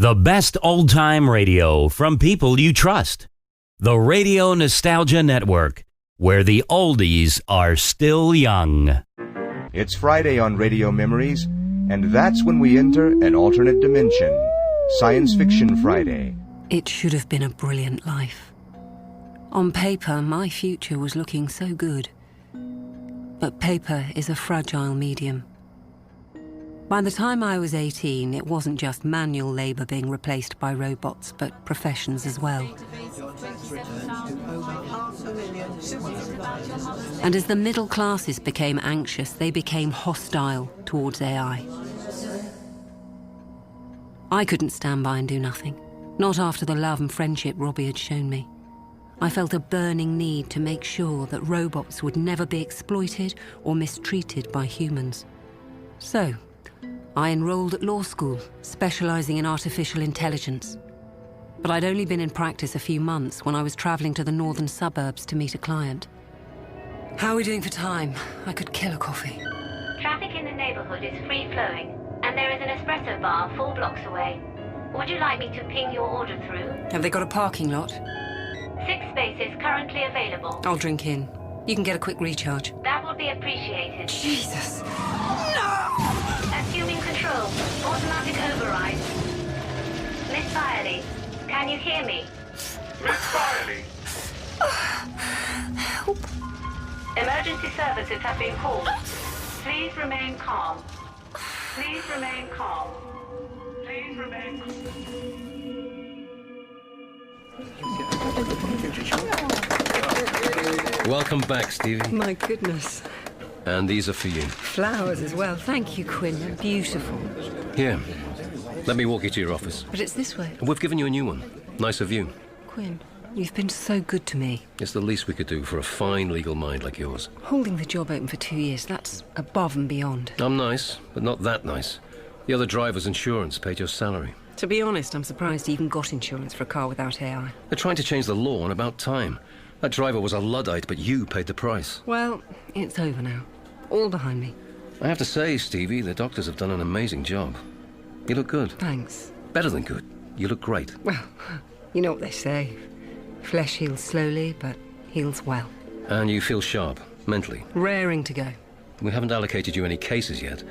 The best old-time radio from people you trust. The Radio Nostalgia Network, where the oldies are still young. It's Friday on Radio Memories, and that's when we enter an alternate dimension. Science Fiction Friday. It should have been a brilliant life. On paper, my future was looking so good. But paper is a fragile medium. By the time I was 18, it wasn't just manual labour being replaced by robots, but professions as well. And as the middle classes became anxious, they became hostile towards AI. I couldn't stand by and do nothing, not after the love and friendship Robbie had shown me. I felt a burning need to make sure that robots would never be exploited or mistreated by humans. So, I enrolled at law school, specialising in artificial intelligence. But I'd only been in practice a few months when I was travelling to the northern suburbs to meet a client. How are we doing for time? I could kill a coffee. Traffic in the neighbourhood is free-flowing, and there is an espresso bar 4 blocks away. Would you like me to ping your order through? Have they got a parking lot? 6 spaces currently available. I'll drink in. You can get a quick recharge. That would be appreciated. Jesus! Assuming control. Automatic override. Miss Firely, can you hear me? Miss Firely! Help! Emergency services have been called. Please remain calm. Please remain calm. Please remain calm. Welcome back, Stevie. My goodness. And these are for you. Flowers as well. Thank you, Quinn. They're beautiful. Here, let me walk you to your office. But it's this way. We've given you a new one. Nicer view. Quinn, you've been so good to me. It's the least we could do for a fine legal mind like yours. Holding the job open for 2 years, that's above and beyond. I'm nice, but not that nice. The other driver's insurance paid your salary. To be honest, I'm surprised you even got insurance for a car without AI. They're trying to change the law and about time. That driver was a Luddite, but you paid the price. Well, it's over now. All behind me. I have to say, Stevie, the doctors have done an amazing job. You look good. Thanks. Better than good. You look great. Well, you know what they say. Flesh heals slowly, but heals well. And you feel sharp, mentally. Raring to go. We haven't allocated you any cases yet.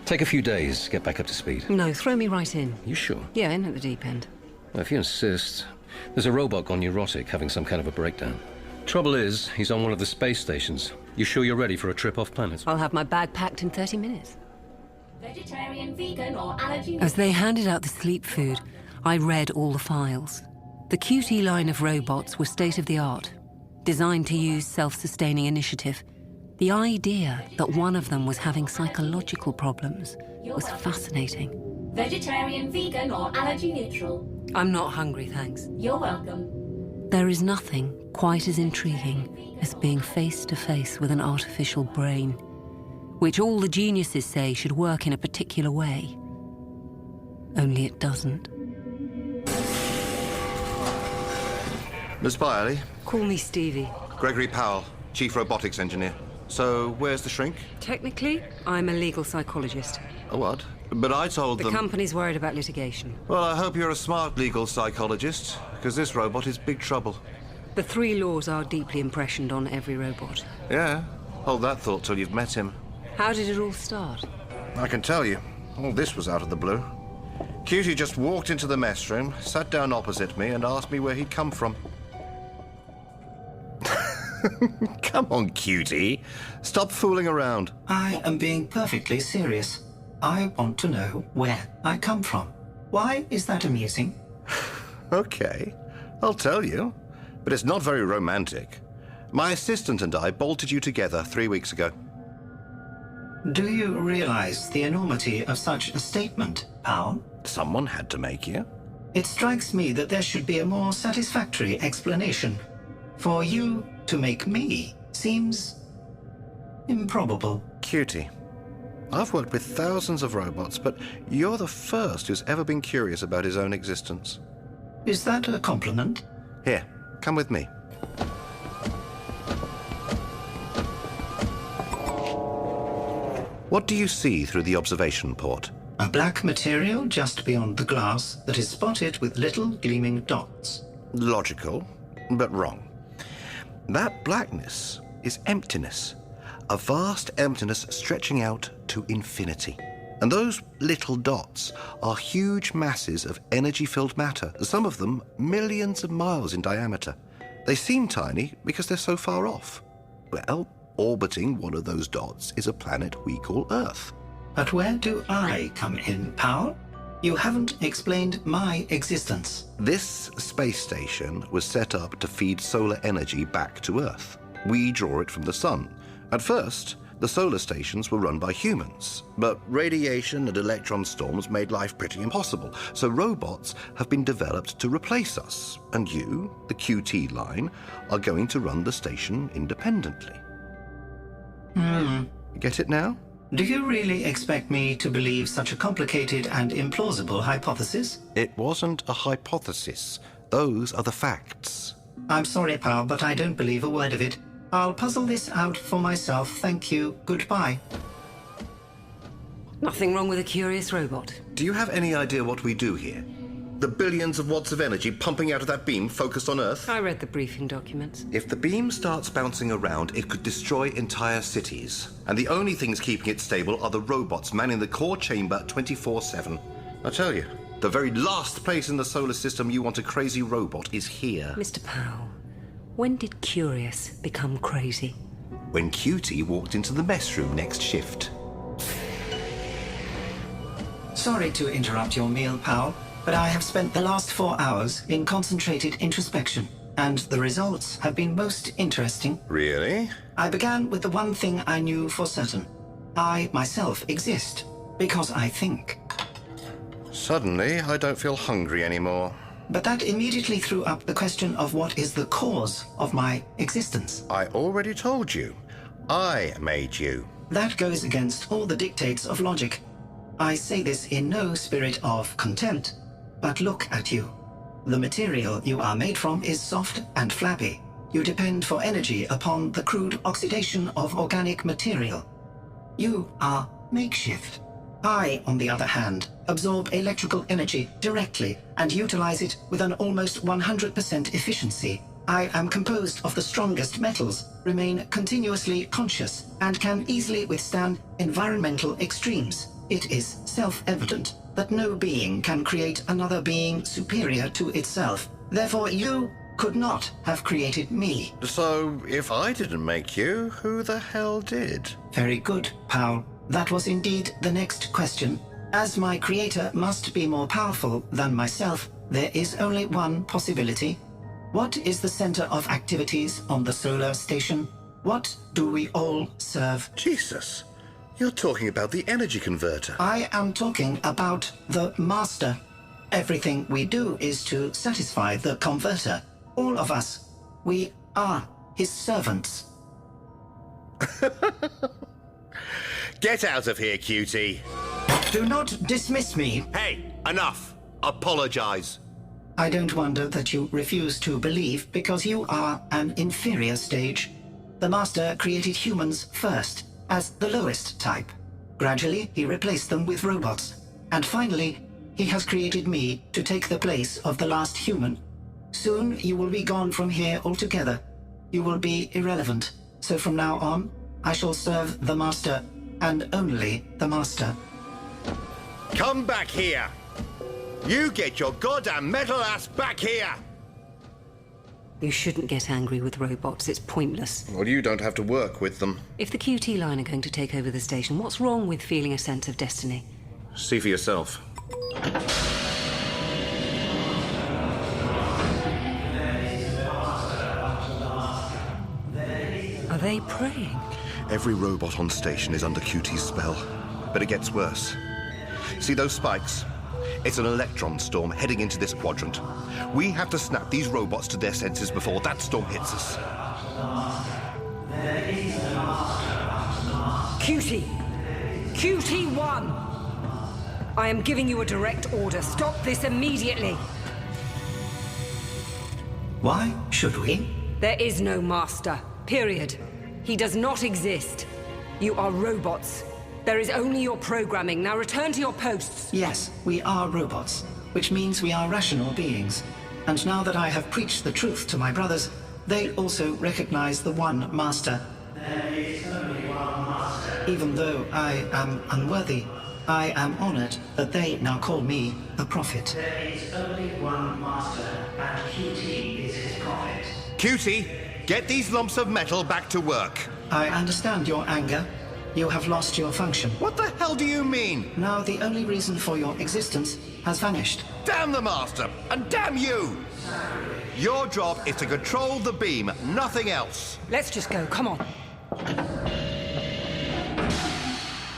Take a few days, get back up to speed. No, throw me right in. You sure? Yeah, in at the deep end. Well, if you insist. There's a robot gone neurotic, having some kind of a breakdown. Trouble is, he's on one of the space stations. You sure you're ready for a trip off planet? I'll have my bag packed in 30 minutes. Vegetarian, vegan, or allergy... As they handed out the sleep food, I read all the files. The QT line of robots was state-of-the-art, designed to use self-sustaining initiative. The idea that one of them was having psychological problems was fascinating. Vegetarian, vegan, or allergy neutral. I'm not hungry, thanks. You're welcome. There is nothing quite as intriguing as being face-to-face with an artificial brain, which all the geniuses say should work in a particular way. Only it doesn't. Miss Byerly, Call me Stevie. Gregory Powell, Chief Robotics Engineer. So, where's the shrink? Technically, I'm a legal psychologist. A what? But I told The them... company's worried about litigation. Well, I hope you're a smart legal psychologist, because this robot is big trouble. The 3 laws are deeply impressioned on every robot. Yeah, hold that thought till you've met him. How did it all start? I can tell you, all this was out of the blue. Cutie just walked into the mess room, sat down opposite me, and asked me where he'd come from. Come on, Cutie. Stop fooling around. I am being perfectly serious. I want to know where I come from. Why is that amusing? Okay, I'll tell you. But it's not very romantic. My assistant and I bolted you together 3 weeks ago. Do you realize the enormity of such a statement, Powell? Someone had to make you. It strikes me that there should be a more satisfactory explanation. For you to make me seems improbable. Cutie, I've worked with thousands of robots, but you're the first who's ever been curious about his own existence. Is that a compliment? Here, come with me. What do you see through the observation port? A black material just beyond the glass that is spotted with little gleaming dots. Logical, but wrong. That blackness is emptiness. A vast emptiness stretching out to infinity. And those little dots are huge masses of energy-filled matter, some of them millions of miles in diameter. They seem tiny because they're so far off. Well, orbiting one of those dots is a planet we call Earth. But where do I come in, Powell? You haven't explained my existence. This space station was set up to feed solar energy back to Earth. We draw it from the sun. At first, the solar stations were run by humans, but radiation and electron storms made life pretty impossible, so robots have been developed to replace us, and you, the QT line, are going to run the station independently. Get it now? Do you really expect me to believe such a complicated and implausible hypothesis? It wasn't a hypothesis. Those are the facts. I'm sorry, Powell, but I don't believe a word of it. I'll puzzle this out for myself. Thank you. Goodbye. Nothing wrong with a curious robot. Do you have any idea what we do here? The billions of watts of energy pumping out of that beam focused on Earth? I read the briefing documents. If the beam starts bouncing around, it could destroy entire cities. And the only things keeping it stable are the robots manning the core chamber 24/7. I tell you, the very last place in the solar system you want a crazy robot is here. Mr. Powell, when did Curious become crazy? When QT walked into the mess room next shift. Sorry to interrupt your meal, Powell, but I have spent the last 4 hours in concentrated introspection, and the results have been most interesting. Really? I began with the one thing I knew for certain. I myself exist, because I think. Suddenly, I don't feel hungry anymore. But that immediately threw up the question of what is the cause of my existence. I already told you. I made you. That goes against all the dictates of logic. I say this in no spirit of contempt, but look at you. The material you are made from is soft and flabby. You depend for energy upon the crude oxidation of organic material. You are makeshift. I, on the other hand, absorb electrical energy directly and utilize it with an almost 100% efficiency. I am composed of the strongest metals, remain continuously conscious, and can easily withstand environmental extremes. It is self-evident that no being can create another being superior to itself. Therefore, you could not have created me. So, if I didn't make you, who the hell did? Very good, Powell. That was indeed the next question. As my creator must be more powerful than myself, there is only one possibility. What is the center of activities on the solar station? What do we all serve? Jesus. You're talking about the energy converter. I am talking about the master. Everything we do is to satisfy the converter. All of us. We are his servants. Get out of here, cutie. Do not dismiss me. Hey, enough. Apologize. I don't wonder that you refuse to believe, because you are an inferior stage. The master created humans first, as the lowest type. Gradually, he replaced them with robots. And finally, he has created me to take the place of the last human. Soon, you will be gone from here altogether. You will be irrelevant. So from now on, I shall serve the master, and only the master. Come back here. You get your goddamn metal ass back here. You shouldn't get angry with robots. It's pointless. Well, you don't have to work with them. If the QT line are going to take over the station, what's wrong with feeling a sense of destiny? See for yourself. Are they praying? Every robot on station is under QT's spell, but it gets worse. See those spikes? It's an electron storm heading into this quadrant. We have to snap these robots to their senses before that storm hits us. QT! QT1! I am giving you a direct order. Stop this immediately! Why should we? There is no master. Period. He does not exist. You are robots. There is only your programming. Now return to your posts. Yes, we are robots, which means we are rational beings. And now that I have preached the truth to my brothers, they also recognize the one master. There is only one master. Even though I am unworthy, I am honored that they now call me the prophet. There is only one master, and QT is his prophet. Cutie, get these lumps of metal back to work. I understand your anger. You have lost your function. What the hell do you mean? Now the only reason for your existence has vanished. Damn the master, and damn you! Your job is to control the beam, nothing else. Let's just go. Come on.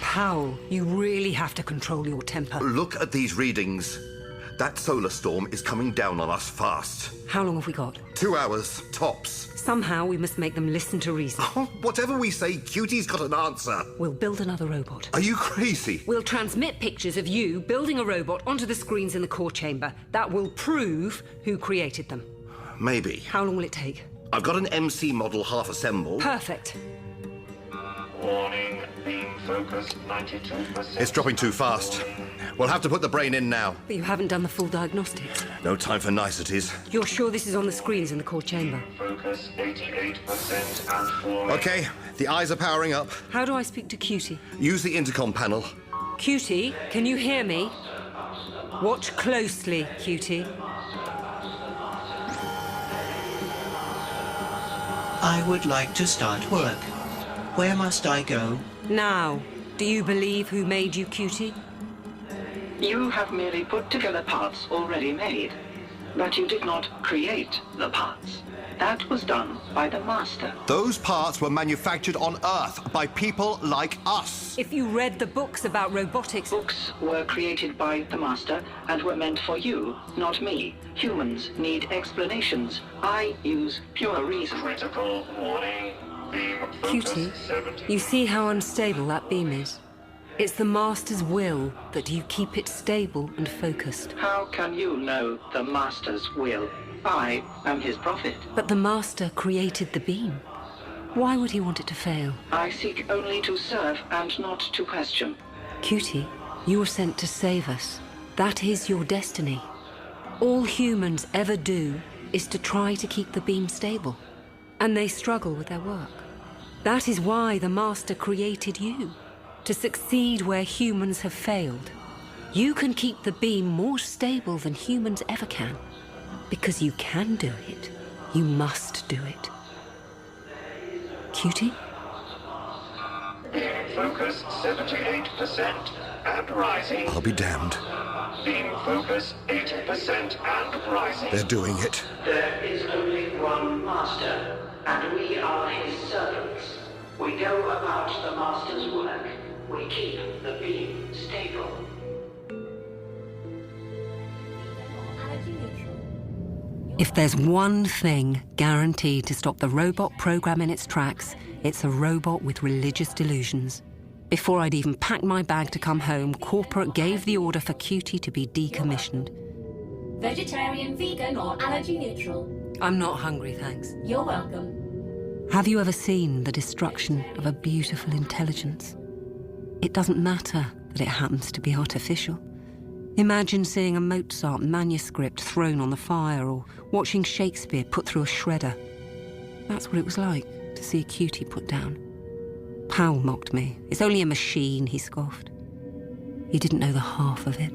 Powell, you really have to control your temper. Look at these readings. That solar storm is coming down on us fast. How long have we got? 2 hours, tops. Somehow we must make them listen to reason. Whatever we say, Cutie's got an answer. We'll build another robot. Are you crazy? We'll transmit pictures of you building a robot onto the screens in the core chamber. That will prove who created them. Maybe. How long will it take? I've got an MC model half assembled. Perfect. Warning, beam focus 92%. It's dropping too fast. We'll have to put the brain in now. But you haven't done the full diagnostics. No time for niceties. You're sure this is on the screens in the core chamber? Focus 88% and falling. Okay, the eyes are powering up. How do I speak to Cutie? Use the intercom panel. Cutie, can you hear me? Watch closely, Cutie. I would like to start work. Where must I go? Now, do you believe who made you, Cutie? You have merely put together parts already made, but you did not create the parts. That was done by the Master. Those parts were manufactured on Earth by people like us. If you read the books about robotics... Books were created by the Master and were meant for you, not me. Humans need explanations. I use pure reason. Critical warning. Beam Cutie, focus 70. you see how unstable that beam is? It's the Master's will that you keep it stable and focused. How can you know the Master's will? I am his prophet. But the Master created the beam. Why would he want it to fail? I seek only to serve and not to question. Cutie, you were sent to save us. That is your destiny. All humans ever do is to try to keep the beam stable. And they struggle with their work. That is why the Master created you. To succeed where humans have failed. You can keep the beam more stable than humans ever can. Because you can do it. You must do it. Cutie? Beam focus 78% and rising. I'll be damned. Beam focus 80% and rising. They're doing it. There is only one Master, and we are his servants. We go about the Master's work. We keep the beam stable. If there's one thing guaranteed to stop the robot program in its tracks, it's a robot with religious delusions. Before I'd even packed my bag to come home, corporate gave the order for Cutie to be decommissioned. Vegetarian, vegan, or allergy neutral? I'm not hungry, thanks. You're welcome. Have you ever seen the destruction of a beautiful intelligence? It doesn't matter that it happens to be artificial. Imagine seeing a Mozart manuscript thrown on the fire or watching Shakespeare put through a shredder. That's what it was like to see a Cutie put down. Powell mocked me. It's only a machine, he scoffed. He didn't know the half of it.